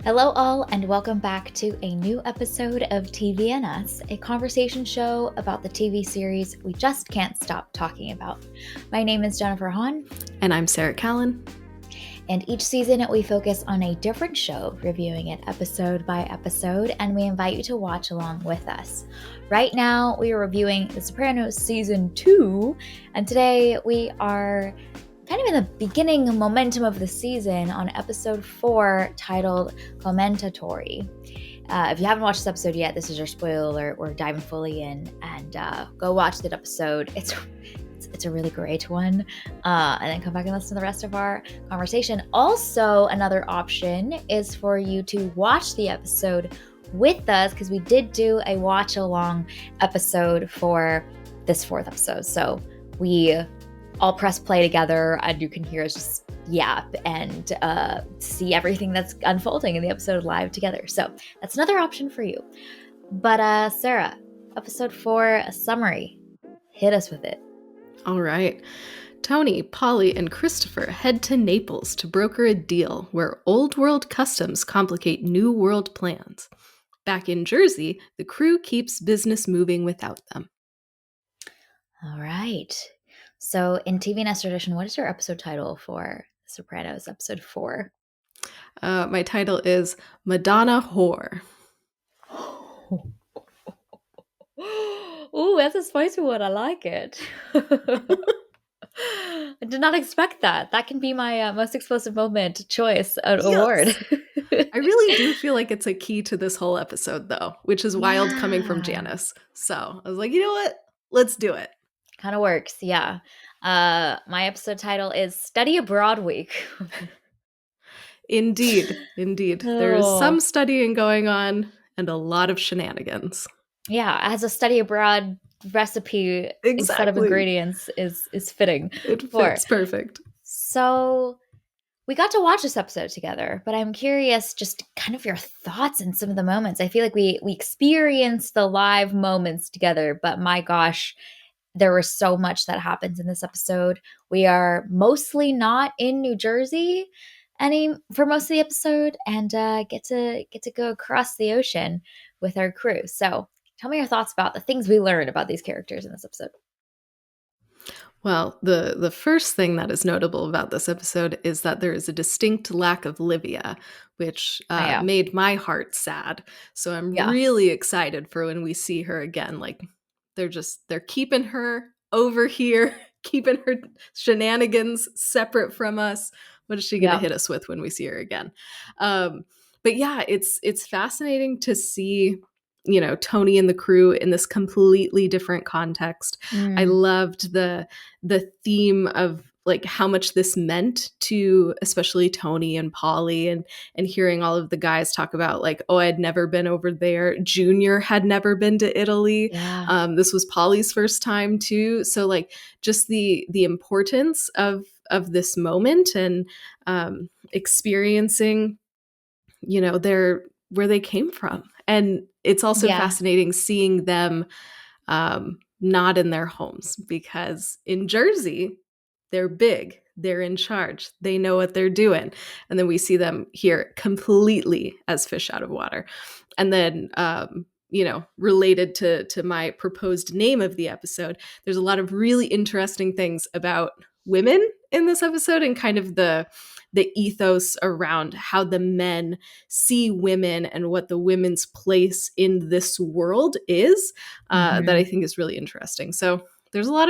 Hello, all, and welcome back to a new episode of TV and Us, a conversation show about the TV series we just can't stop talking about. My name is Jennifer Hahn. And I'm Sarah Callan. And each season we focus on a different show, reviewing it episode by episode, and we invite you to watch along with us. Right now, we are reviewing The Sopranos Season 2, and today we are kind of in the beginning momentum of the season on episode 4 titled Commendatori. If you haven't watched this episode yet, this is your spoiler alert. We're diving fully in, and go watch that episode. It's a really great one. And then come back and listen to the rest of our conversation. Also, another option is for you to watch the episode with us, because we did do a watch along episode for this 4th episode. So we all press play together, and you can hear us just yap and see everything that's unfolding in the episode live together. So that's another option for you. But Sarah, episode 4, a summary. Hit us with it. All right. Tony, Polly, and Christopher head to Naples to broker a deal where old world customs complicate new world plans. Back in Jersey, the crew keeps business moving without them. All right. So in TV and S tradition, what is your episode title for Sopranos episode 4? My title is Madonna Whore. Ooh, that's a spicy one. I like it. I did not expect that. That can be my most explosive moment choice award. I really do feel like it's a key to this whole episode, though, which is wild coming from Janice. So I was like, you know what? Let's do it. Kind of works, yeah. My episode title is Study Abroad Week. Indeed. There's some studying going on and a lot of shenanigans. Yeah, as a study abroad recipe instead of ingredients is fitting. It fits perfect. So we got to watch this episode together, but I'm curious just kind of your thoughts in some of the moments. I feel like we experienced the live moments together, but my gosh, there was so much that happens in this episode. We are mostly not in New Jersey for most of the episode, and get to go across the ocean with our crew. So tell me your thoughts about the things we learned about these characters in this episode. Well, the first thing that is notable about this episode is that there is a distinct lack of Livia, which made my heart sad. So I'm really excited for when we see her again. Like, they're keeping her over here, keeping her shenanigans separate from us. What is she going to hit us with when we see her again? But yeah, it's fascinating to see, Tony and the crew in this completely different context. I loved the theme of like how much this meant to especially Tony and Polly, and hearing all of the guys talk about like, oh, I'd never been over there. Junior had never been to Italy. Yeah. This was Polly's first time too. So like just the importance of this moment and experiencing, where they came from. And it's also fascinating seeing them not in their homes, because in Jersey, they're big, they're in charge, they know what they're doing. And then we see them here completely as fish out of water. And then, related to my proposed name of the episode, there's a lot of really interesting things about women in this episode and kind of the ethos around how the men see women and what the women's place in this world is that I think is really interesting. So there's a lot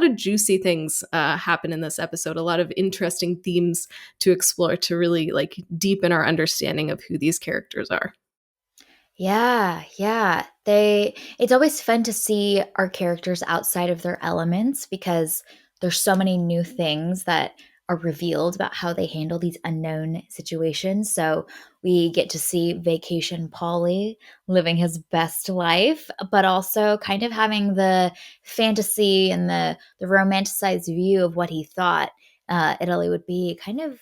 of juicy things happen in this episode, a lot of interesting themes to explore to really like deepen our understanding of who these characters are. Yeah. It's always fun to see our characters outside of their elements, because there's so many new things that are revealed about how they handle these unknown situations. So we get to see Vacation Polly living his best life, but also kind of having the fantasy and the romanticized view of what he thought Italy would be kind of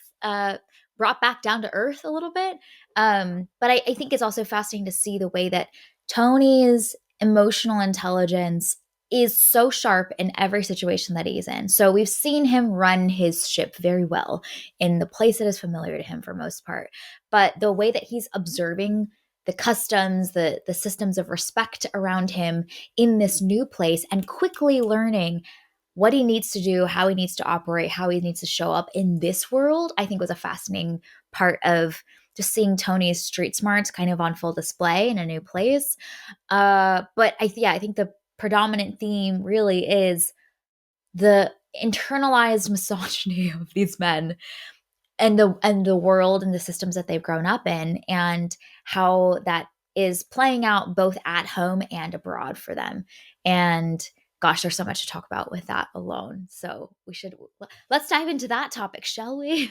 brought back down to earth a little bit. But I think it's also fascinating to see the way that Tony's emotional intelligence is so sharp in every situation that he's in. So we've seen him run his ship very well in the place that is familiar to him for most part. But the way that he's observing the customs, the systems of respect around him in this new place, and quickly learning what he needs to do, how he needs to operate, how he needs to show up in this world, I think was a fascinating part of just seeing Tony's street smarts kind of on full display in a new place. But I think the predominant theme really is the internalized misogyny of these men and the world and the systems that they've grown up in, and how that is playing out both at home and abroad for them. And gosh, there's so much to talk about with that alone. So let's dive into that topic, shall we?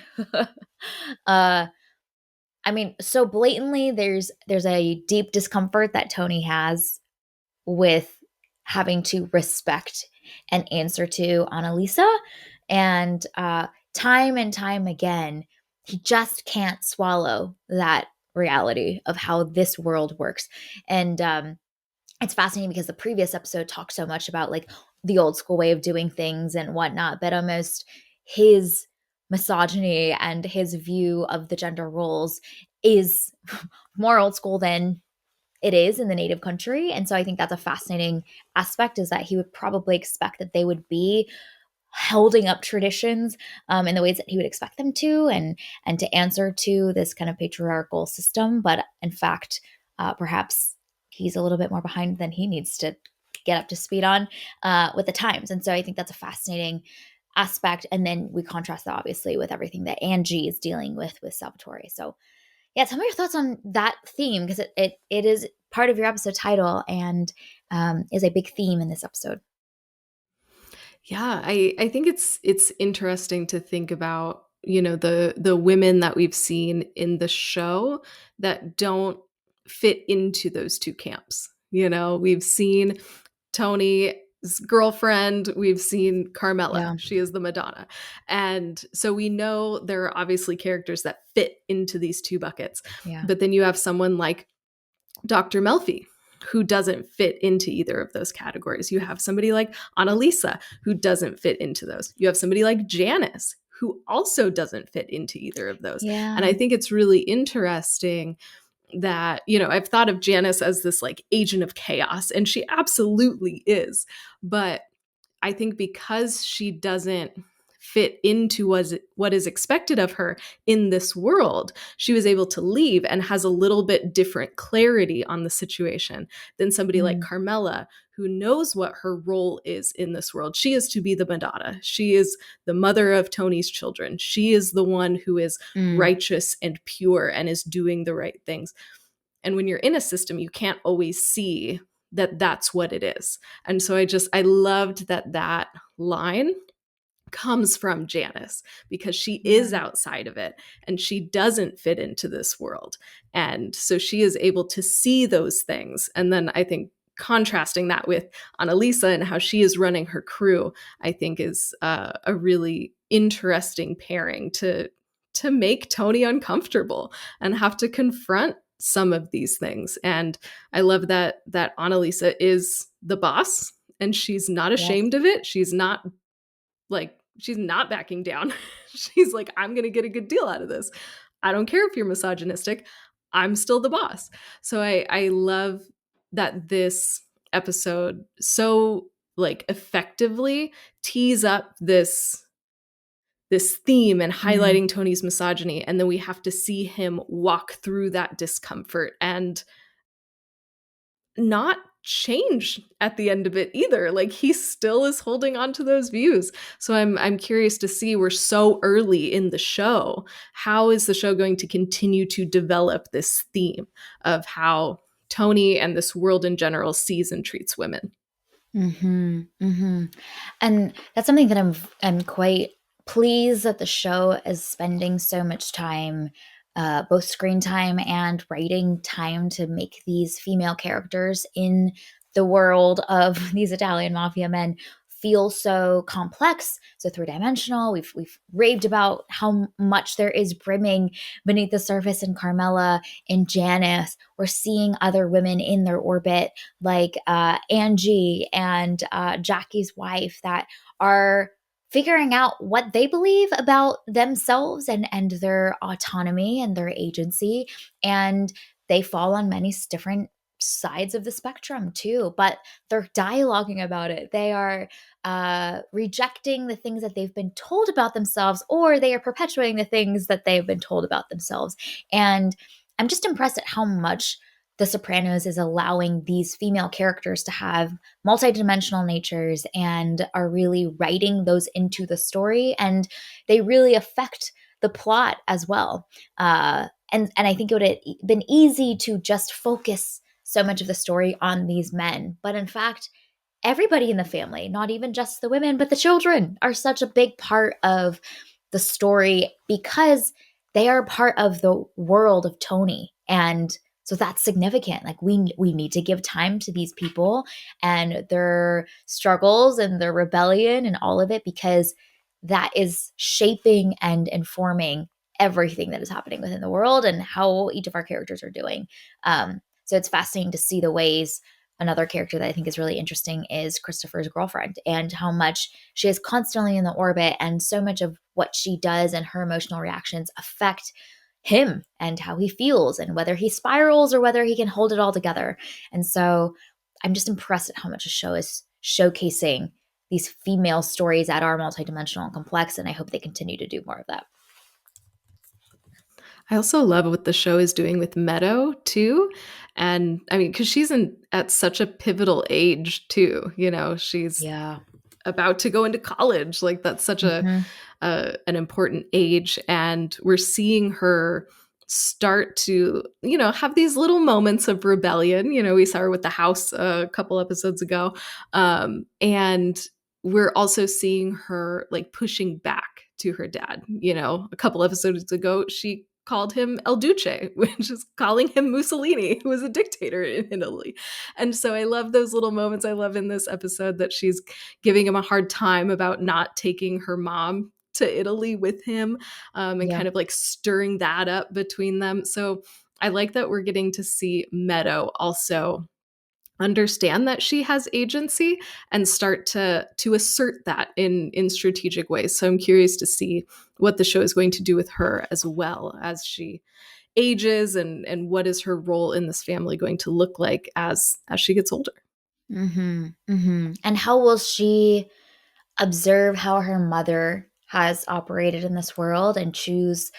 I mean, so blatantly there's a deep discomfort that Tony has with having to respect and answer to Annalisa. And time and time again, he just can't swallow that reality of how this world works. And it's fascinating because the previous episode talked so much about like the old school way of doing things and whatnot, but almost his misogyny and his view of the gender roles is more old school than it is in the native country. And so I think that's a fascinating aspect, is that he would probably expect that they would be holding up traditions in the ways that he would expect them to, and to answer to this kind of patriarchal system. But in fact, perhaps he's a little bit more behind than he needs to get up to speed on with the times. And so I think that's a fascinating aspect. And then we contrast that obviously with everything that Angie is dealing with Salvatore. So yeah, tell me your thoughts on that theme, because it is part of your episode title and is a big theme in this episode. Yeah, I think it's interesting to think about, the women that we've seen in the show that don't fit into those two camps. We've seen Tony's girlfriend, we've seen Carmela. Yeah. She is the Madonna. And so we know there are obviously characters that fit into these two buckets. Yeah. But then you have someone like Dr. Melfi, who doesn't fit into either of those categories. You have somebody like Annalisa, who doesn't fit into those. You have somebody like Janice, who also doesn't fit into either of those. Yeah. And I think it's really interesting that, I've thought of Janice as this like agent of chaos, and she absolutely is. But I think because she doesn't fit into what is expected of her in this world, she was able to leave and has a little bit different clarity on the situation than somebody like Carmela, who knows what her role is in this world. She is to be the Madonna. She is the mother of Tony's children. She is the one who is righteous and pure and is doing the right things. And when you're in a system, you can't always see that that's what it is. And so I loved that line comes from Janice, because she is outside of it and she doesn't fit into this world. And so she is able to see those things. And then I think contrasting that with Annalisa and how she is running her crew, I think is a really interesting pairing to make Tony uncomfortable and have to confront some of these things. And I love that Annalisa is the boss and she's not ashamed of it. She's not backing down. She's like, I'm going to get a good deal out of this. I don't care if you're misogynistic. I'm still the boss. So I love that this episode so like effectively tees up this theme and highlighting Tony's misogyny. And then we have to see him walk through that discomfort and not change at the end of it either. Like he still is holding on to those views. So I'm curious to see, we're so early in the show. How is the show going to continue to develop this theme of how Tony and this world in general sees and treats women? And that's something that I'm quite pleased that the show is spending so much time, both screen time and writing time, to make these female characters in the world of these Italian mafia men feel so complex, so three-dimensional. We've raved about how much there is brimming beneath the surface in Carmela, in Janice. We're seeing other women in their orbit, like Angie and Jackie's wife, that are figuring out what they believe about themselves and their autonomy and their agency. And they fall on many different sides of the spectrum too, but they're dialoguing about it. They are rejecting the things that they've been told about themselves, or they are perpetuating the things that they've been told about themselves. And I'm just impressed at how much The Sopranos is allowing these female characters to have multidimensional natures and are really writing those into the story. And they really affect the plot as well. And I think it would have been easy to just focus so much of the story on these men. But in fact, everybody in the family, not even just the women, but the children, are such a big part of the story because they are part of the world of Tony. And so that's significant. Like we need to give time to these people and their struggles and their rebellion and all of it, because that is shaping and informing everything that is happening within the world and how each of our characters are doing. So it's fascinating to see the ways. Another character that I think is really interesting is Christopher's girlfriend, and how much she is constantly in the orbit, and so much of what she does and her emotional reactions affect him and how he feels and whether he spirals or whether he can hold it all together. And so I'm just impressed at how much the show is showcasing these female stories that are multidimensional and complex, and I hope they continue to do more of that. I also love what the show is doing with Meadow too. And I mean, because she's at such a pivotal age too, she's about to go into college. Like that's such an important age. And we're seeing her start to, have these little moments of rebellion. We saw her with the house a couple episodes ago. And we're also seeing her like pushing back to her dad. A couple episodes ago, she called him El Duce, which is calling him Mussolini, who was a dictator in Italy. And so I love those little moments. I love in this episode that she's giving him a hard time about not taking her mom to Italy with him, and kind of like stirring that up between them. So I like that we're getting to see Meadow also understand that she has agency and start to assert that in strategic ways. So I'm curious to see what the show is going to do with her as well as she ages, and what is her role in this family going to look like as she gets older. And how will she observe how her mother has operated in this world and choose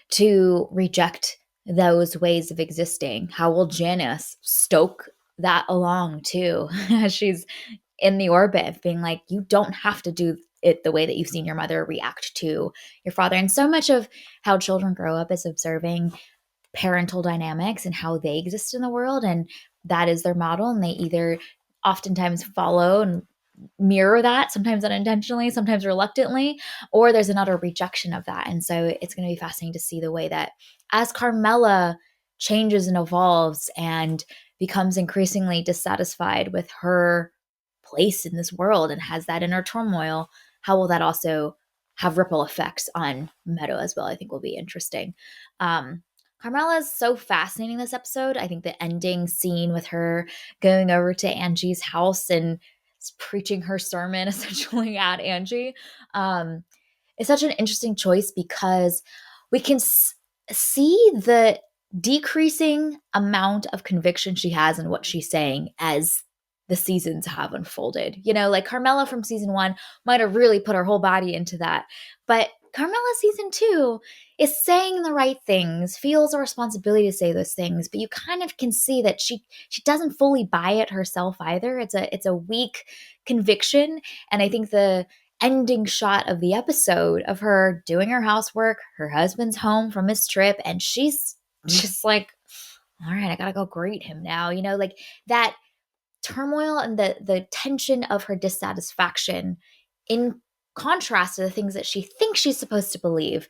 to reject those ways of existing? How will Janice stoke that along too, as she's in the orbit, being like, you don't have to do it the way that you've seen your mother react to your father? And so much of how children grow up is observing parental dynamics and how they exist in the world, and that is their model, and they either oftentimes follow and mirror that, sometimes unintentionally, sometimes reluctantly, or there's an utter rejection of that. And so it's going to be fascinating to see the way that as Carmela changes and evolves and becomes increasingly dissatisfied with her place in this world and has that inner turmoil, how will that also have ripple effects on Meadow as well? I think will be interesting. Carmela is so fascinating this episode. I think the ending scene with her going over to Angie's house and preaching her sermon essentially at Angie is such an interesting choice, because we can see the decreasing amount of conviction she has in what she's saying as the seasons have unfolded. Like Carmela from season 1 might have really put her whole body into that, but Carmela season 2 is saying the right things, feels a responsibility to say those things, but you kind of can see that she doesn't fully buy it herself either. It's a weak conviction, and I think the ending shot of the episode of her doing her housework, her husband's home from his trip, and she's just like, all right, I gotta go greet him now. Like that turmoil and the tension of her dissatisfaction, in contrast to the things that she thinks she's supposed to believe,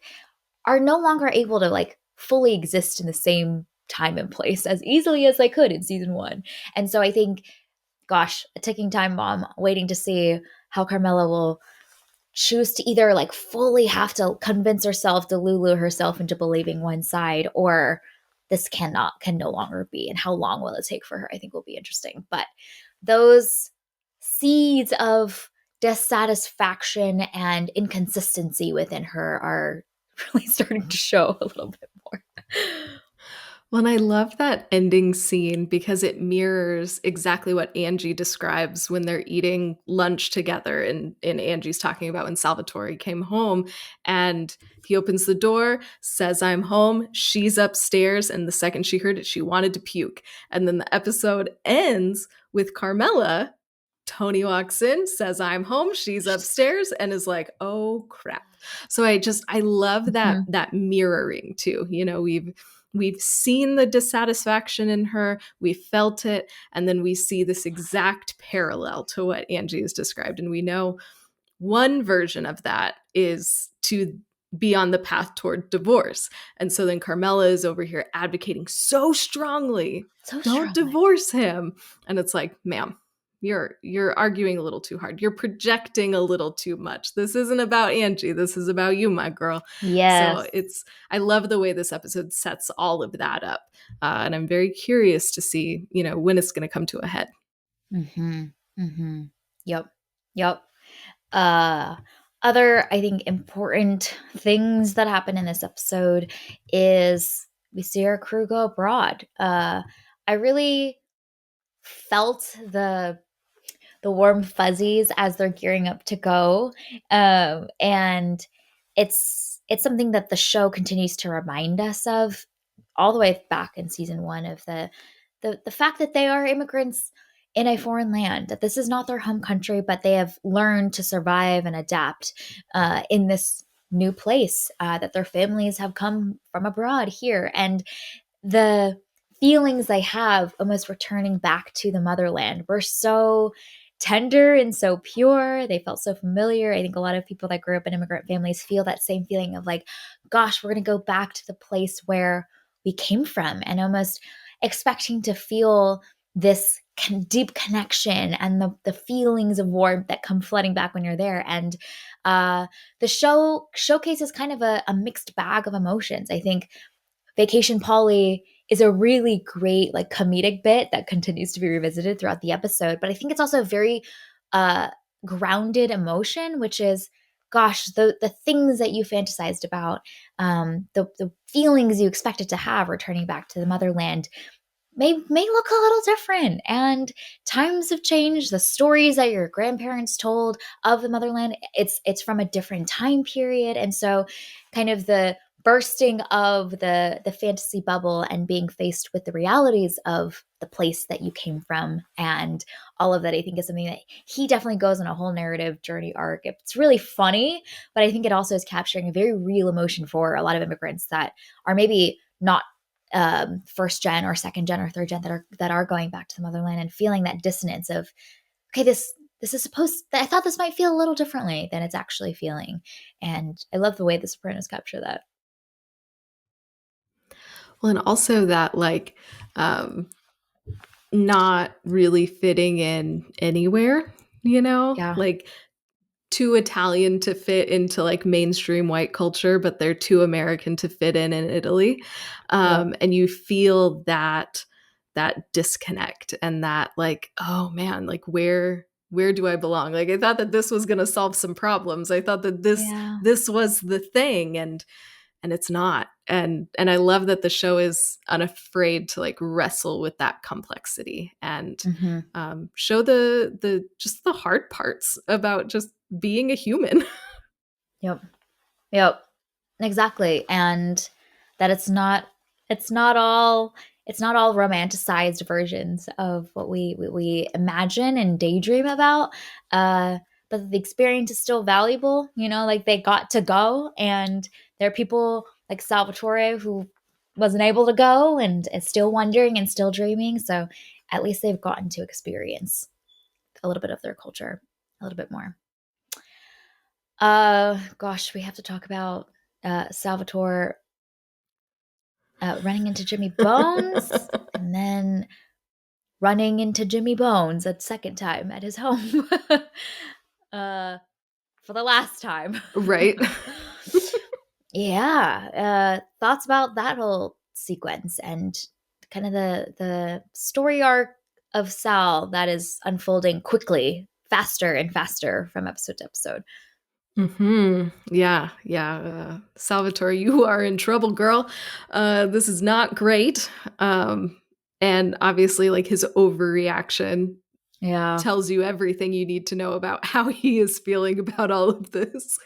are no longer able to like fully exist in the same time and place as easily as they could in season 1. And so I think gosh, a ticking time bomb, waiting to see how Carmela will choose to either like fully have to convince herself, delulu herself into believing one side, or this can no longer be. And how long will it take for her, I think, will be interesting. But those seeds of dissatisfaction and inconsistency within her are really starting to show a little bit more. Well, and I love that ending scene because it mirrors exactly what Angie describes when they're eating lunch together. And Angie's talking about when Salvatore came home and he opens the door, says, "I'm home." She's upstairs. And the second she heard it, she wanted to puke. And then the episode ends with Carmela. Tony walks in, says, "I'm home." She's upstairs and is like, "Oh crap." So I love that Mm-hmm. that mirroring too. We've seen the dissatisfaction in her, we felt it, and then we see this exact parallel to what Angie has described. And we know one version of that is to be on the path toward divorce. And so then Carmela is over here advocating so strongly, So don't strongly. divorce him. And it's like, ma'am, you're arguing a little too hard. You're projecting a little too much. This isn't about Angie. This is about you, my girl. So Yes. I love the way this episode sets all of that up. And I'm very curious to see, when it's going to come to a head. Mm-hmm. Mm-hmm. Yep. Yep. Uh, Other, I think, important things that happen in this episode is we see our crew go abroad. I really felt the warm fuzzies as they're gearing up to go, and it's something that the show continues to remind us of all the way back in season one of the fact that they are immigrants in a foreign land, that this is not their home country, but they have learned to survive and adapt in this new place, that their families have come from abroad here, and the feelings they have almost returning back to the motherland were so tender and so pure. They felt so familiar. I think a lot of people that grew up in immigrant families feel that same feeling of like, gosh, we're going to go back to the place where we came from, and almost expecting to feel this deep connection and the feelings of warmth that come flooding back when you're there. And the show showcases kind of a mixed bag of emotions. I think Vacation Polly is a really great like comedic bit that continues to be revisited throughout the episode, but I think it's also a very uh grounded emotion, which is, gosh, the things that you fantasized about, the feelings you expected to have returning back to the motherland may look a little different, and times have changed. The stories that your grandparents told of the motherland, it's from a different time period, and so kind of the bursting of the fantasy bubble and being faced with the realities of the place that you came from and all of that, I think, is something that he definitely goes on a whole narrative journey arc. It's really funny, but I think it also is capturing a very real emotion for a lot of immigrants that are maybe not first gen or second gen or third gen that are going back to the motherland and feeling that dissonance of, okay, this is supposed, I thought this might feel a little differently than it's actually feeling. And I love the way the Sopranos capture that. Well, and also that um, not really fitting in anywhere, Yeah. like too Italian to fit into like mainstream white culture, but they're too American to fit in Italy. Yep. And you feel that disconnect and that like, oh man, like where do I belong? Like I thought that this was going to solve some problems. I thought that Yeah. this was the thing, and it's not. And I love that the show is unafraid to like wrestle with that complexity and Mm-hmm. show the just the hard parts about just being a human. Yep. Yep. Exactly. And that it's not all it's not all romanticized versions of what we imagine and daydream about. But the experience is still valuable, like they got to go, and there are people like Salvatore who wasn't able to go and is still wondering and still dreaming. So at least they've gotten to experience a little bit of their culture a little bit more. Gosh, we have to talk about Salvatore running into Jimmy Bones, and then running into Jimmy Bones a second time at his home. For the last time. Right. Yeah. Thoughts about that whole sequence and kind of the story arc of Sal that is unfolding quickly, faster and faster from episode to episode. Yeah, yeah. Salvatore, you are in trouble, girl. This is not great. And obviously, like, his overreaction Yeah. tells you everything you need to know about how he is feeling about all of this.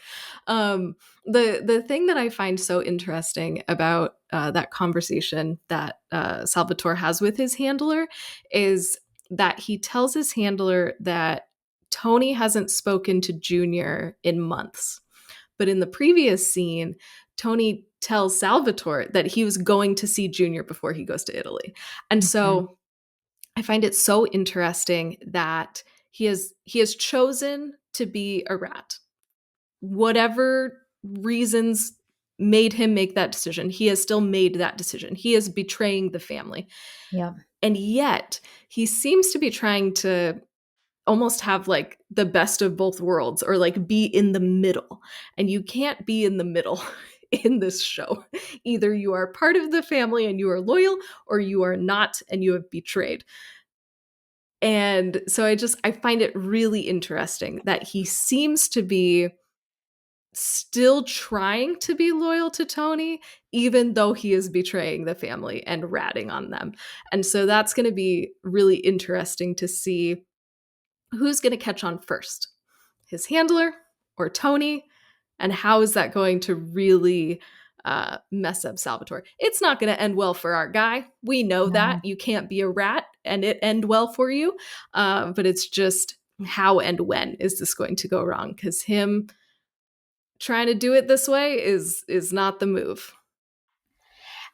The thing that I find so interesting about that conversation that Salvatore has with his handler is that he tells his handler that Tony hasn't spoken to Junior in months. But in the previous scene, Tony tells Salvatore that he was going to see Junior before he goes to Italy. And so I find it so interesting that he has chosen to be a rat. Whatever reasons made him make that decision, he has still made that decision. He is betraying the family. Yeah. And yet, he seems to be trying to almost have like the best of both worlds, or like be in the middle. And you can't be in the middle in this show. Either you are part of the family and you are loyal, or you are not and you have betrayed. And so I find it really interesting that he seems to be still trying to be loyal to Tony, even though he is betraying the family and ratting on them. And so that's going to be really interesting to see who's going to catch on first, his handler or Tony, and how is that going to really mess up Salvatore. It's not going to end well for our guy. We know that. You can't be a rat and it end well for you. But it's just how and when is this going to go wrong? Because him trying to do it this way is not the move.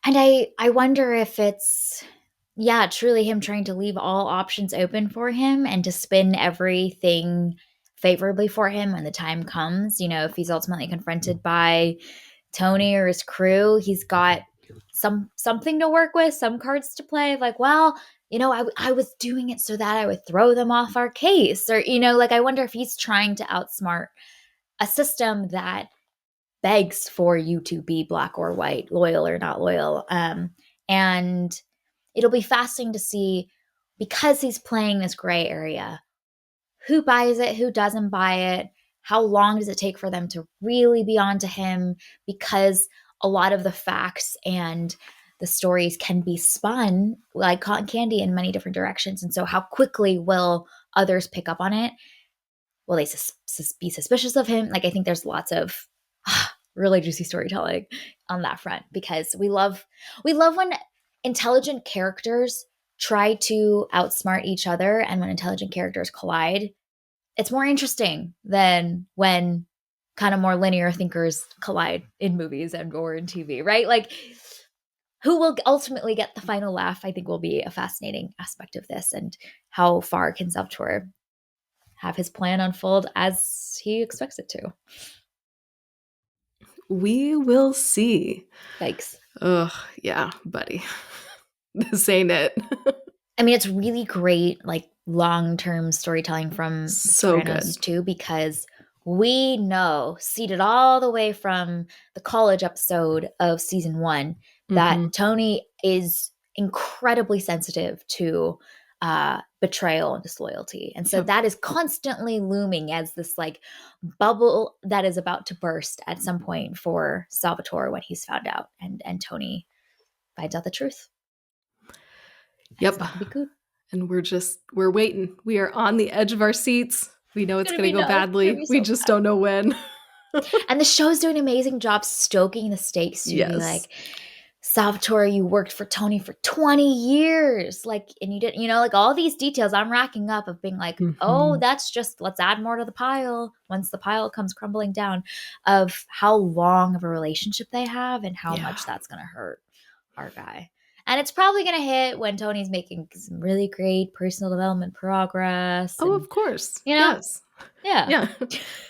And I wonder if it's, yeah, truly him trying to leave all options open for him and to spin everything favorably for him when the time comes. You know, if he's ultimately confronted by Tony or his crew, he's got something to work with, some cards to play. Like, well, you know, I was doing it so that I would throw them off our case. Or, you know, like, I wonder if he's trying to outsmart a system that begs for you to be black or white, loyal or not loyal. And it'll be fascinating to see, because he's playing this gray area, who buys it, who doesn't buy it, how long does it take for them to really be onto him, because a lot of the facts and the stories can be spun like cotton candy in many different directions. And so how quickly will others pick up on it? Will they be suspicious of him? Like, I think there's lots of really juicy storytelling on that front, because we love when intelligent characters try to outsmart each other, and when intelligent characters collide, it's more interesting than when kind of more linear thinkers collide in movies and or in TV, right? Like, who will ultimately get the final laugh, I think, will be a fascinating aspect of this, and how far can Salvatore have his plan unfold as he expects it to. We will see. Yikes. Ugh, yeah, buddy. This ain't it. I mean, it's really great, like, long-term storytelling from So Sopranos good. too, because we know, seated all the way from the college episode of season 1, that Tony is incredibly sensitive to betrayal and disloyalty. And so that is constantly looming as this like bubble that is about to burst at some point for Salvatore when he's found out, and Tony finds out the truth. Yep. It's not gonna be good. And we're waiting. We are on the edge of our seats. We know it's going to go badly. We just don't know when. And the show's doing an amazing job stoking the stakes to be like, Salvatore, you worked for Tony for 20 years. Like, and you didn't, you know, like all these details I'm racking up of being like, oh, that's just, let's add more to the pile once the pile comes crumbling down, of how long of a relationship they have and how much that's going to hurt our guy. And it's probably going to hit when Tony's making some really great personal development progress. Oh, of course. You know? Yes. Yeah.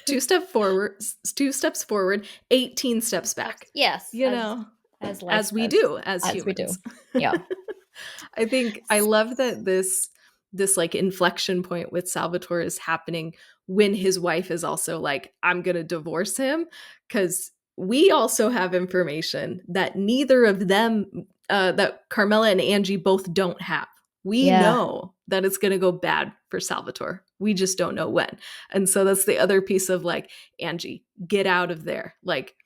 2 steps forward, 18 steps back. Yes. You know, as we do as humans. We do. Yeah. I love that this this like inflection point with Salvatore is happening when his wife is also like, I'm going to divorce him, because we also have information that neither of them, that Carmela and Angie both don't have. We know that it's going to go bad for Salvatore. We just don't know when. And so that's the other piece of like, Angie, get out of there. Like,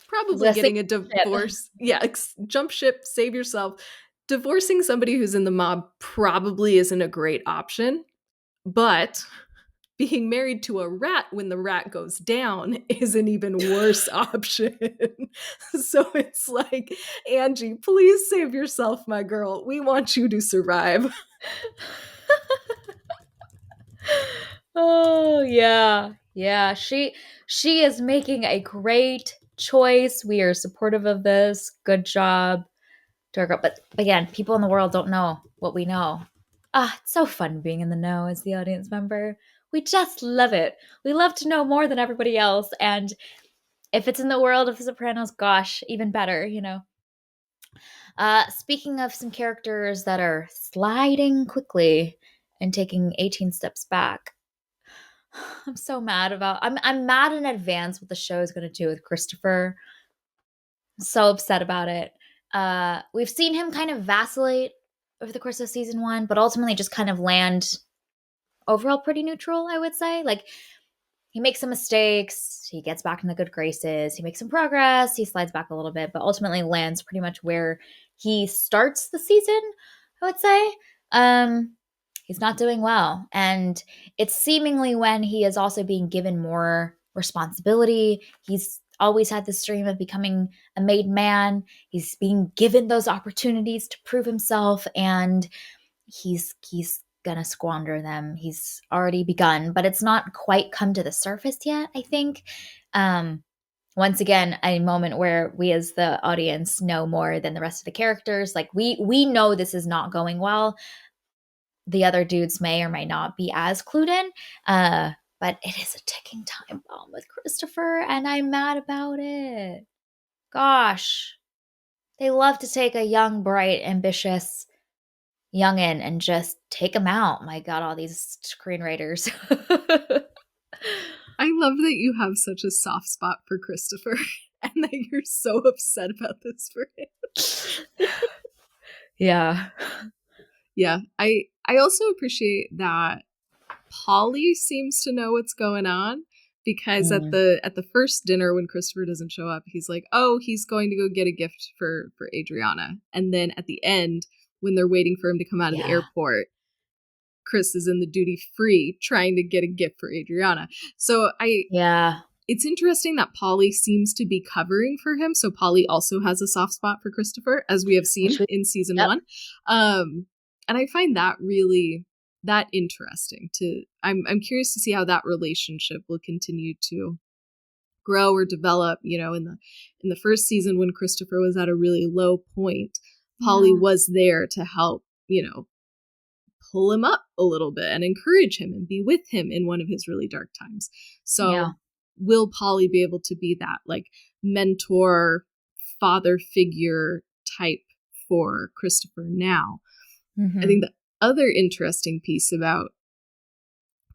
probably getting a divorce. Yeah, jump ship, save yourself. Divorcing somebody who's in the mob probably isn't a great option, but being married to a rat when the rat goes down is an even worse option. So it's like, Angie, please save yourself, my girl. We want you to survive. Oh, yeah. Yeah, she is making a great choice. We are supportive of this. Good job to our girl. But again, people in the world don't know what we know. It's so fun being in the know as the audience member. We just love it. We love to know more than everybody else. And if it's in the world of The Sopranos, gosh, even better, you know. Speaking of some characters that are sliding quickly and taking 18 steps back, I'm so mad about. I'm mad in advance what the show is going to do with Christopher. I'm so upset about it. We've seen him kind of vacillate over the course of season 1, but ultimately just kind of land overall pretty neutral, I would say. Like, he makes some mistakes, he gets back in the good graces, he makes some progress, he slides back a little bit, but ultimately lands pretty much where he starts the season, I would say. He's not doing well. And it's seemingly when he is also being given more responsibility. He's always had this dream of becoming a made man. He's being given those opportunities to prove himself, and he's gonna squander them. He's already begun, but it's not quite come to the surface yet, I think. Once again, a moment where we as the audience know more than the rest of the characters. Like, we know this is not going well. The other dudes may or may not be as clued in, but it is a ticking time bomb with Christopher, and I'm mad about it. Gosh, they love to take a young, bright, ambitious youngin and just take him out. My God, all these screenwriters. I love that you have such a soft spot for Christopher and that you're so upset about this for him. Yeah. Yeah. I also appreciate that Polly seems to know what's going on, because at the first dinner when Christopher doesn't show up, he's like, oh, he's going to go get a gift for Adriana. And then at the end, when they're waiting for him to come out of the airport, Chris is in the duty free trying to get a gift for Adriana. So it's interesting that Polly seems to be covering for him. So Polly also has a soft spot for Christopher, as we have seen in season 1. And I find that really that interesting. I'm curious to see how that relationship will continue to grow or develop. You know, in the first season, when Christopher was at a really low point, Polly was there to help, you know, pull him up a little bit and encourage him and be with him in one of his really dark times. So will Polly be able to be that like mentor, father figure type for Christopher now? I think the other interesting piece about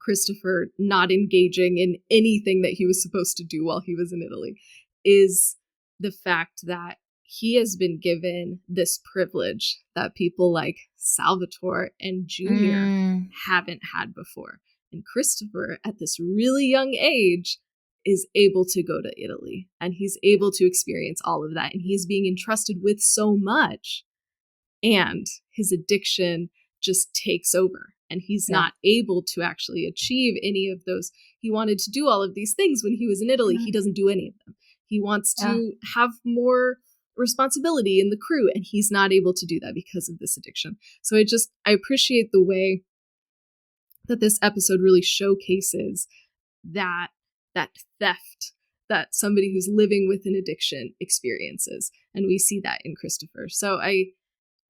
Christopher not engaging in anything that he was supposed to do while he was in Italy is the fact that he has been given this privilege that people like Salvatore and Junior haven't had before. And Christopher, at this really young age, is able to go to Italy, and he's able to experience all of that. And he is being entrusted with so much, and his addiction just takes over. And he's not able to actually achieve any of those. He wanted to do all of these things when he was in Italy. He doesn't do any of them. He wants to have more responsibility in the crew, and he's not able to do that because of this addiction. So I appreciate the way that this episode really showcases that theft that somebody who's living with an addiction experiences. And we see that in Christopher. So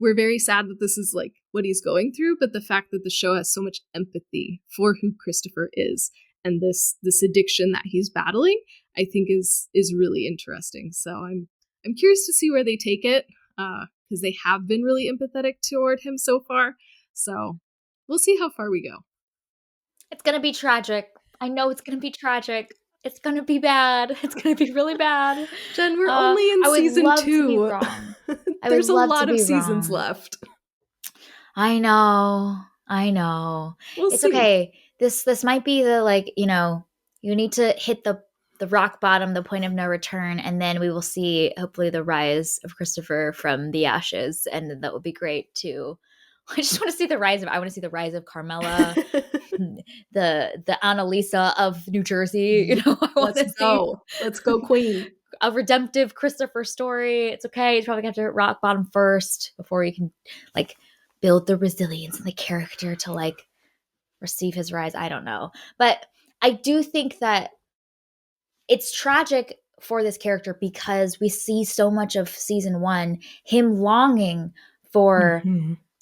we're very sad that this is like what he's going through, but the fact that the show has so much empathy for who Christopher is and this addiction that he's battling, I think is really interesting. So I'm curious to see where they take it, because they have been really empathetic toward him so far. So We'll see how far we go. It's gonna be tragic. I know it's gonna be tragic. It's gonna be bad. It's gonna be really bad. Jen, we're only in I would season love to be 2. wrong. I would There's a love to lot of be seasons wrong. left. I know. I know. We'll It's see. okay. This might be the, like, you need to hit the rock bottom, the point of no return, and then we will see hopefully the rise of Christopher from the ashes, and that would be great too. I just want to see the rise of I want to see the rise of Carmela, the Annalisa of New Jersey. I want to see Let's go, Queen. a redemptive Christopher story. It's okay. He's probably got to hit rock bottom first before he can like build the resilience and the character to like receive his rise. I don't know. But I do think that it's tragic for this character because we see so much of season 1 him longing for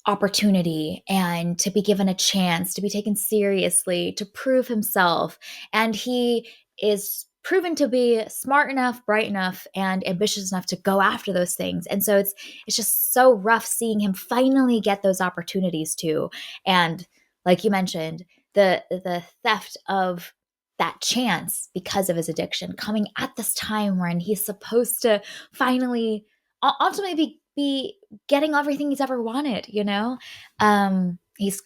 opportunity and to be given a chance, to be taken seriously, to prove himself. And he is proven to be smart enough, bright enough, and ambitious enough to go after those things. And so it's just so rough seeing him finally get those opportunities too. And like you mentioned, the theft of that chance because of his addiction coming at this time when he's supposed to finally ultimately be getting everything he's ever wanted, he's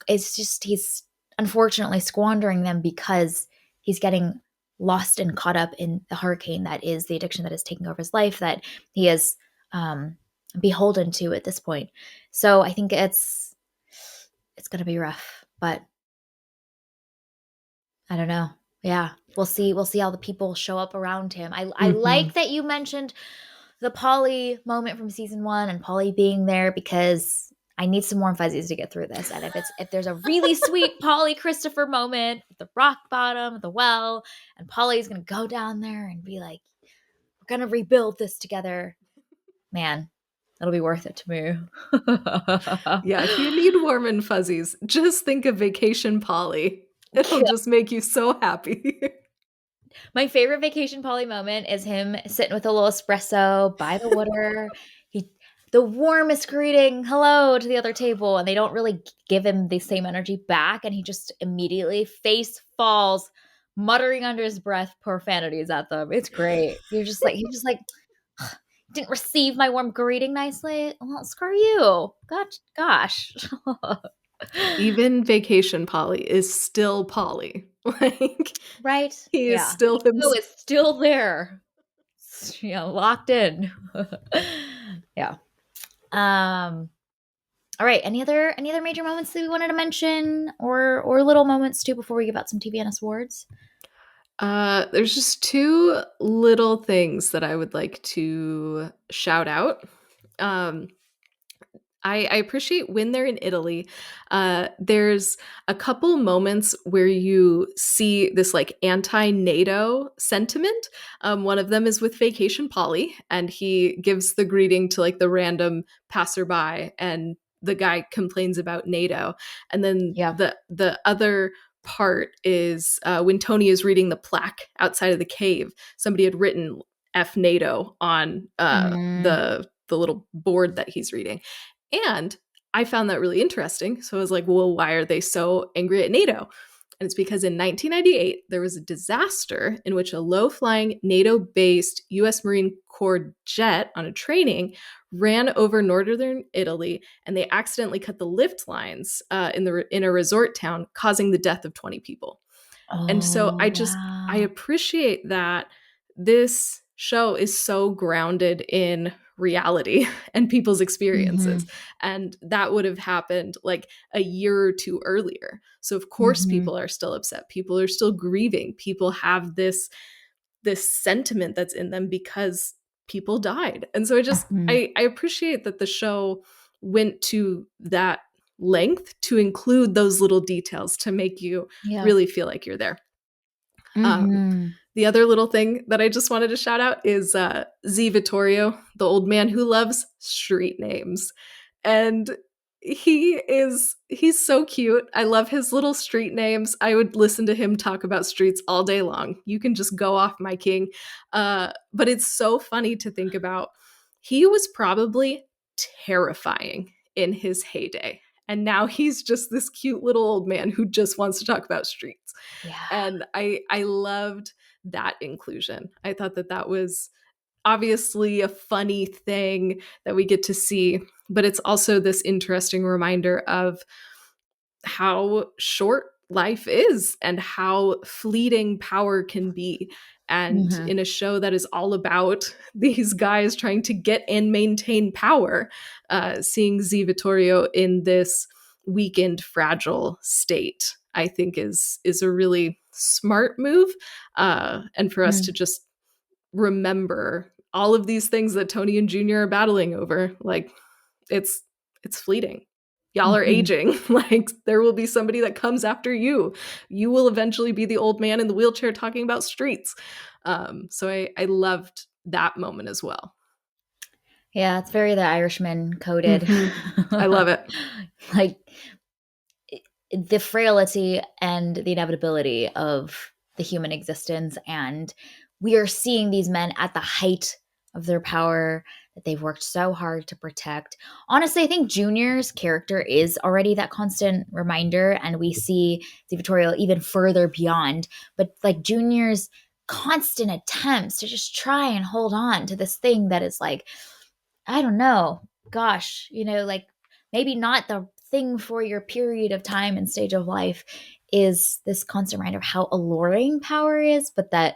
unfortunately squandering them because he's getting lost and caught up in the hurricane that is the addiction that is taking over his life, that he is beholden to at this point. So I think it's going to be rough, but I don't know. Yeah, we'll see how the people show up around him. I like that you mentioned the Polly moment from season 1 and Polly being there because I need some warm fuzzies to get through this. And if there's a really sweet Polly Christopher moment at the rock bottom of the well, and Polly's gonna go down there and be like, "We're gonna rebuild this together," man, it'll be worth it to me. Yeah, if you need warm and fuzzies, just think of Vacation Polly. It'll just make you so happy. My favorite Vacation Polly moment is him sitting with a little espresso by the water. The warmest greeting, hello, to the other table, and they don't really give him the same energy back, and he just immediately face falls, muttering under his breath profanities at them. It's great. He's just like didn't receive my warm greeting nicely. Well, screw you. Gosh. Even Vacation Polly is still Polly. Like, right? he is Yeah. still himself. It's still there. Locked in. Yeah. All right. Any other major moments that we wanted to mention, or little moments too before we give out some TVNS awards? There's just 2 little things that I would like to shout out. I appreciate when they're in Italy. There's a couple moments where you see this like anti-NATO sentiment. One of them is with Vacation Polly, and he gives the greeting to like the random passerby, and the guy complains about NATO. And then the other part is when Tony is reading the plaque outside of the cave. Somebody had written F NATO on the little board that he's reading. And I found that really interesting. So I was like, well, why are they so angry at NATO? And it's because in 1998, there was a disaster in which a low-flying NATO-based U.S. Marine Corps jet on a training ran over northern Italy, and they accidentally cut the lift lines in a resort town, causing the death of 20 people. And so I appreciate that this show is so grounded in reality and people's experiences. And that would have happened like a year or 2 earlier. So of course people are still upset. People are still grieving. People have this sentiment that's in them because people died. And so I appreciate that the show went to that length to include those little details to make you really feel like you're there. The other little thing that I just wanted to shout out is Z Vittorio, the old man who loves street names. And he's so cute. I love his little street names. I would listen to him talk about streets all day long. You can just go off, my king. But it's so funny to think about. He was probably terrifying in his heyday. And now he's just this cute little old man who just wants to talk about streets. Yeah. And I loved that inclusion. I thought that was obviously a funny thing that we get to see, but it's also this interesting reminder of how short life is and how fleeting power can be. And in a show that is all about these guys trying to get and maintain power, seeing Z Vittorio in this weakened, fragile state, I think is a really smart move. And for us to just remember all of these things that Tony and Junior are battling over, like it's fleeting. Y'all are aging. Like there will be somebody that comes after you. You will eventually be the old man in the wheelchair talking about streets. So I loved that moment as well. Yeah, it's very The Irishman coded. I love it. Like the frailty and the inevitability of the human existence. And we are seeing these men at the height of their power that they've worked so hard to protect. Honestly, I think Junior's character is already that constant reminder, and we see the Vittorio even further beyond. But like Junior's constant attempts to just try and hold on to this thing that is like, I don't know, gosh, like maybe not the thing for your period of time and stage of life, is this constant reminder of how alluring power is, but that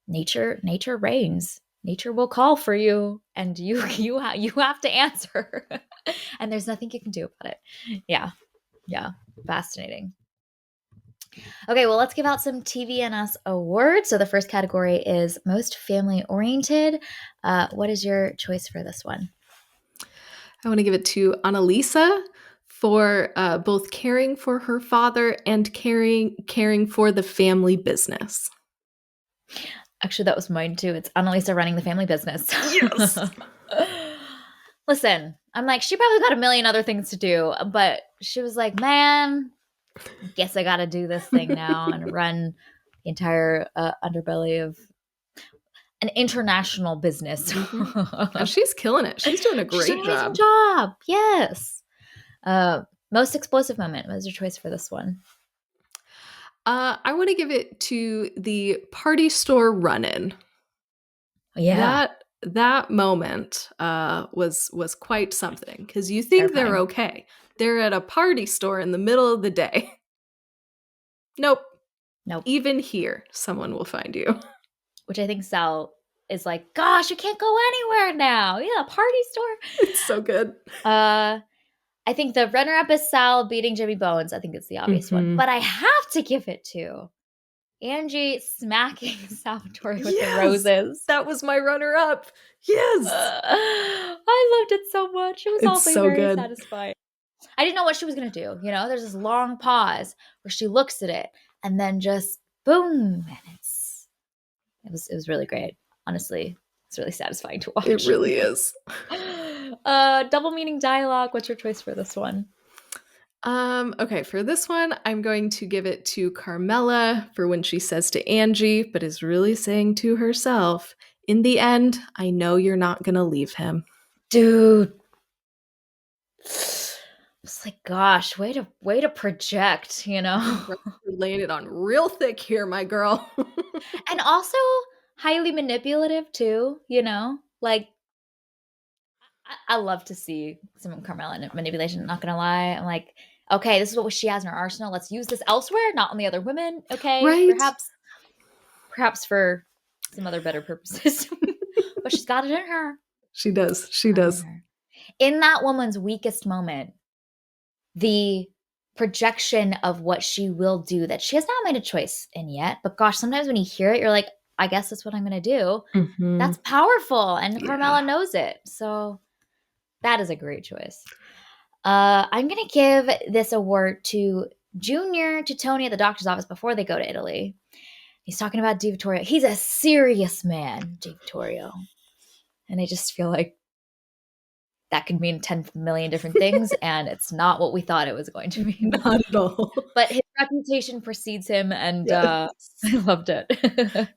nature reigns. Nature will call for you, and you have to answer, and there's nothing you can do about it. Yeah, fascinating. Okay, well, let's give out some TVNS awards. So the first category is most family oriented. What is your choice for this one? I want to give it to Annalisa for both caring for her father and caring for the family business. Actually, that was mine too. It's Annalisa running the family business. Yes. Listen, I'm like, she probably got a million other things to do, but she was like, man, guess I got to do this thing now and run the entire underbelly of an international business. And she's killing it. She's doing a great job. Yes. Most explosive moment. What was your choice for this one? I want to give it to the party store run-in. Yeah. That moment was quite something, because you think they're okay. They're at a party store in the middle of the day. Nope. Even here, someone will find you. Which I think Sal is like, gosh, you can't go anywhere now. Yeah, party store. It's so good. I think the runner-up is Sal beating Jimmy Bones. I think it's the obvious one. But I have to give it to Angie smacking Salvatore with the roses. That was my runner-up. Yes. I loved it so much. It was also so very satisfying. I didn't know what she was going to do. There's this long pause where she looks at it and then just boom. And it was really great. Honestly, it's really satisfying to watch. It really is. Double meaning dialogue. What's your choice for this one? Okay, for this one, I'm going to give it to Carmela for when she says to Angie, but is really saying to herself, in the end, I know you're not going to leave him. Dude. It's like, gosh, way to project, You're laying it on real thick here, my girl. And also highly manipulative too, like I love to see some Carmela manipulation, not gonna lie. I'm like, okay, this is what she has in her arsenal. Let's use this elsewhere, not on the other women. Okay, right. Perhaps for some other better purposes. But she's got it in her. She does. She does. In that woman's weakest moment, the projection of what she will do that she has not made a choice in yet. But gosh, sometimes when you hear it, you're like, I guess that's what I'm going to do. That's powerful. And Carmela knows it. So that is a great choice. I'm going to give this award to Junior, to Tony at the doctor's office before they go to Italy. He's talking about Di Vittorio. He's a serious man, Di Vittorio. And I just feel like that could mean 10 million different things, and it's not what we thought it was going to mean. Not at all. But his reputation precedes him, and I loved it.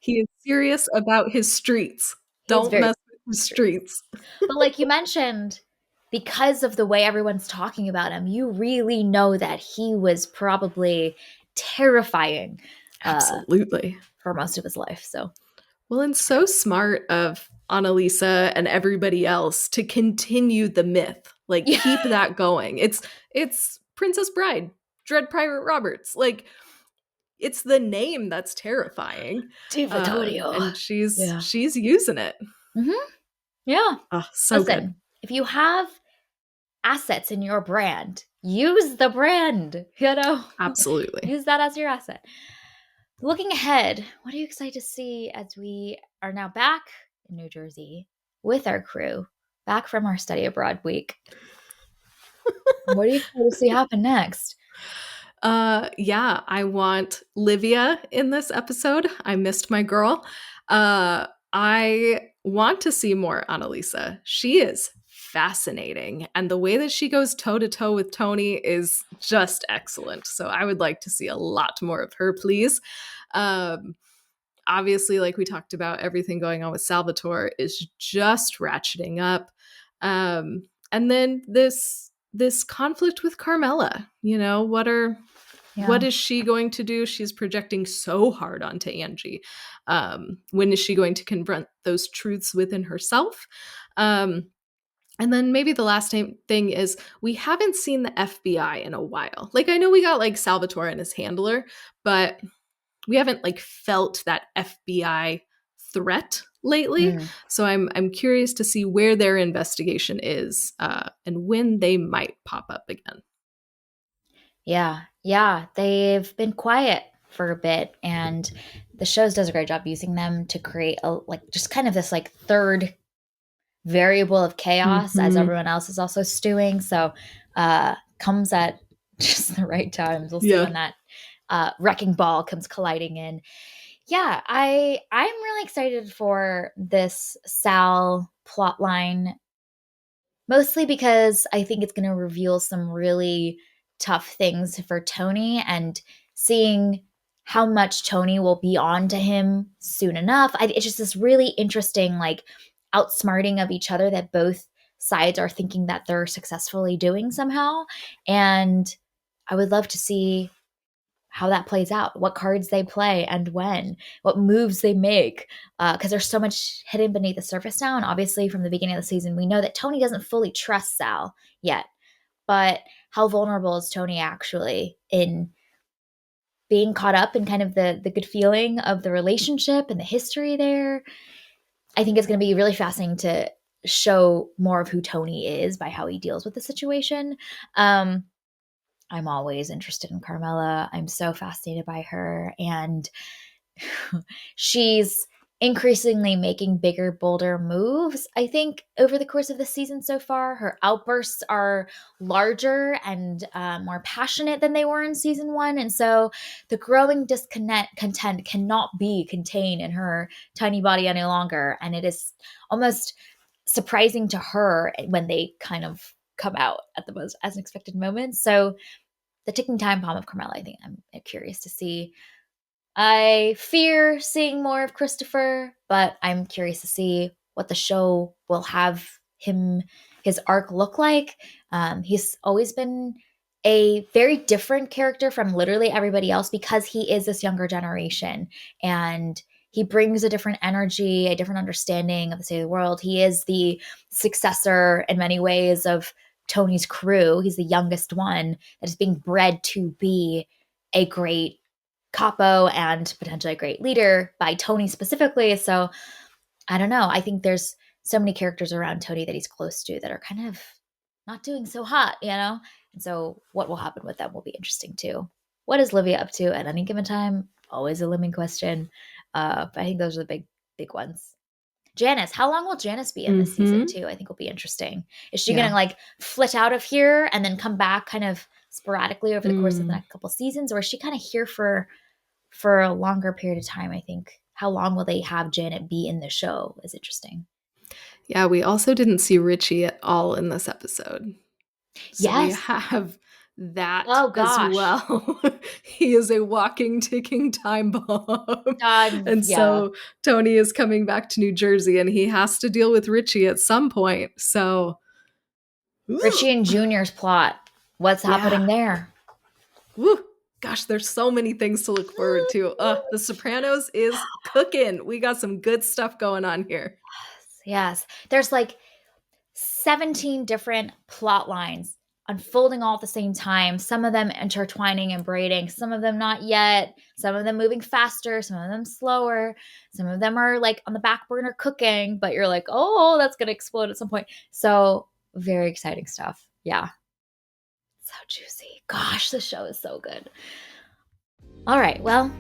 He is serious about his streets. Don't mess with his streets. But like you mentioned, because of the way everyone's talking about him, you really know that he was probably terrifying Absolutely. for most of his life. So, well, and so smart of Annalisa and everybody else to continue the myth, like keep that going. It's Princess Bride, Dread Pirate Roberts. Like it's the name that's terrifying. And she's using it. Mm-hmm. Yeah. Oh, so good. If you have assets in your brand, use the brand, Absolutely. Use that as your asset. Looking ahead, what are you excited to see as we are now back in New Jersey with our crew, back from our study abroad week? What are you excited to see happen next? Yeah, I want Livia in this episode. I missed my girl. I want to see more Annalisa. She is fascinating, and the way that she goes toe to toe with Tony is just excellent. So I would like to see a lot more of her, please. Obviously, like we talked about, everything going on with Salvatore is just ratcheting up. And then this conflict with Carmela, what is she going to do? She's projecting so hard onto Angie. When is she going to confront those truths within herself? And then maybe the last thing is we haven't seen the FBI in a while. Like I know we got like Salvatore and his handler, but we haven't like felt that FBI threat lately. So I'm curious to see where their investigation is and when they might pop up again. Yeah, they've been quiet for a bit, and the show does a great job using them to create just kind of this like third variable of chaos as everyone else is also stewing. So comes at just the right times. We'll see when that wrecking ball comes colliding in. Yeah, I'm really excited for this Sal plotline, mostly because I think it's going to reveal some really tough things for Tony, and seeing how much Tony will be on to him soon enough. It's just this really interesting, like, outsmarting of each other that both sides are thinking that they're successfully doing somehow. And I would love to see how that plays out, what cards they play and when, what moves they make, because there's so much hidden beneath the surface now. And obviously from the beginning of the season, we know that Tony doesn't fully trust Sal yet, but how vulnerable is Tony actually in being caught up in kind of the good feeling of the relationship and the history there? I think it's going to be really fascinating to show more of who Tony is by how he deals with the situation. I'm always interested in Carmela. I'm so fascinated by her. And she's increasingly making bigger, bolder moves, I think, over the course of the season so far. Her outbursts are larger and more passionate than they were in season one. And so the growing content cannot be contained in her tiny body any longer. And it is almost surprising to her when they kind of come out at the most unexpected moments. So the ticking time bomb of Carmela, I think I'm curious to see. I fear seeing more of Christopher, but I'm curious to see what the show will have his arc look like. He's always been a very different character from literally everybody else because he is this younger generation, and he brings a different energy, a different understanding of the state of the world. He is the successor in many ways of Tony's crew. He's the youngest one that is being bred to be a great capo and potentially a great leader by Tony specifically. So I don't know. I think there's so many characters around Tony that he's close to that are kind of not doing so hot, And so what will happen with them will be interesting too. What is Livia up to at any given time? Always a looming question. But I think those are the big ones. Janice, how long will Janice be in this season too? I think will be interesting. Is she going to like flit out of here and then come back kind of sporadically over the course of the next couple seasons, or is she kind of here for a longer period of time? I think how long will they have Janet be in the show is interesting. Yeah, we also didn't see Richie at all in this episode. So we have that as well. He is a walking, ticking time bomb. So Tony is coming back to New Jersey and he has to deal with Richie at some point. So Richie and Junior's plot. What's happening there? Woo. Gosh, there's so many things to look forward to. The Sopranos is cooking. We got some good stuff going on here. Yes. There's like 17 different plot lines unfolding all at the same time. Some of them intertwining and braiding, some of them not yet, some of them moving faster, some of them slower, some of them are like on the back burner cooking, but you're like, oh, that's going to explode at some point. So very exciting stuff. Yeah. So juicy. Gosh, the show is so good. All right. Well,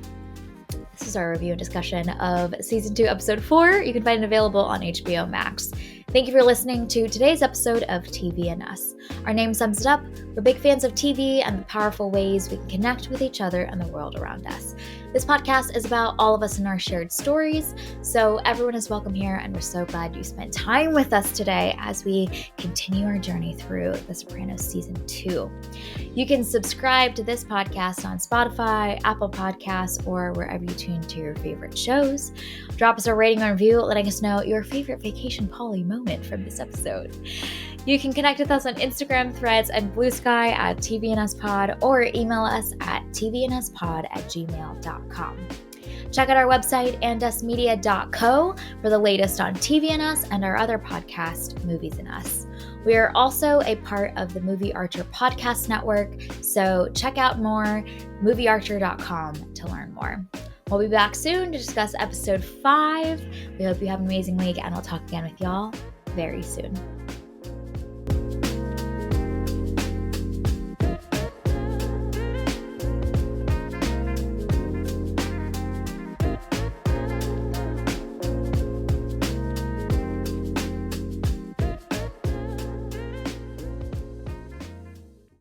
this is our review and discussion of Season 2, Episode 4. You can find it available on HBO Max. Thank you for listening to today's episode of TV and Us. Our name sums it up. We're big fans of TV and the powerful ways we can connect with each other and the world around us. This podcast is about all of us and our shared stories, so everyone is welcome here, and we're so glad you spent time with us today as we continue our journey through The Sopranos Season 2. You can subscribe to this podcast on Spotify, Apple Podcasts, or wherever you tune to your favorite shows. Drop us a rating or review letting us know your favorite vacation Polly moment from this episode. You can connect with us on Instagram, Threads, and Blue Sky at tvnspod, or email us at tvnspod@gmail.com. Check out our website, andusmedia.co, for the latest on TV and Us and our other podcast, Movies and Us. We are also a part of the Movie Archer podcast network, so check out more, moviearcher.com, to learn more. We'll be back soon to discuss episode 5. We hope you have an amazing week, and I'll talk again with y'all very soon.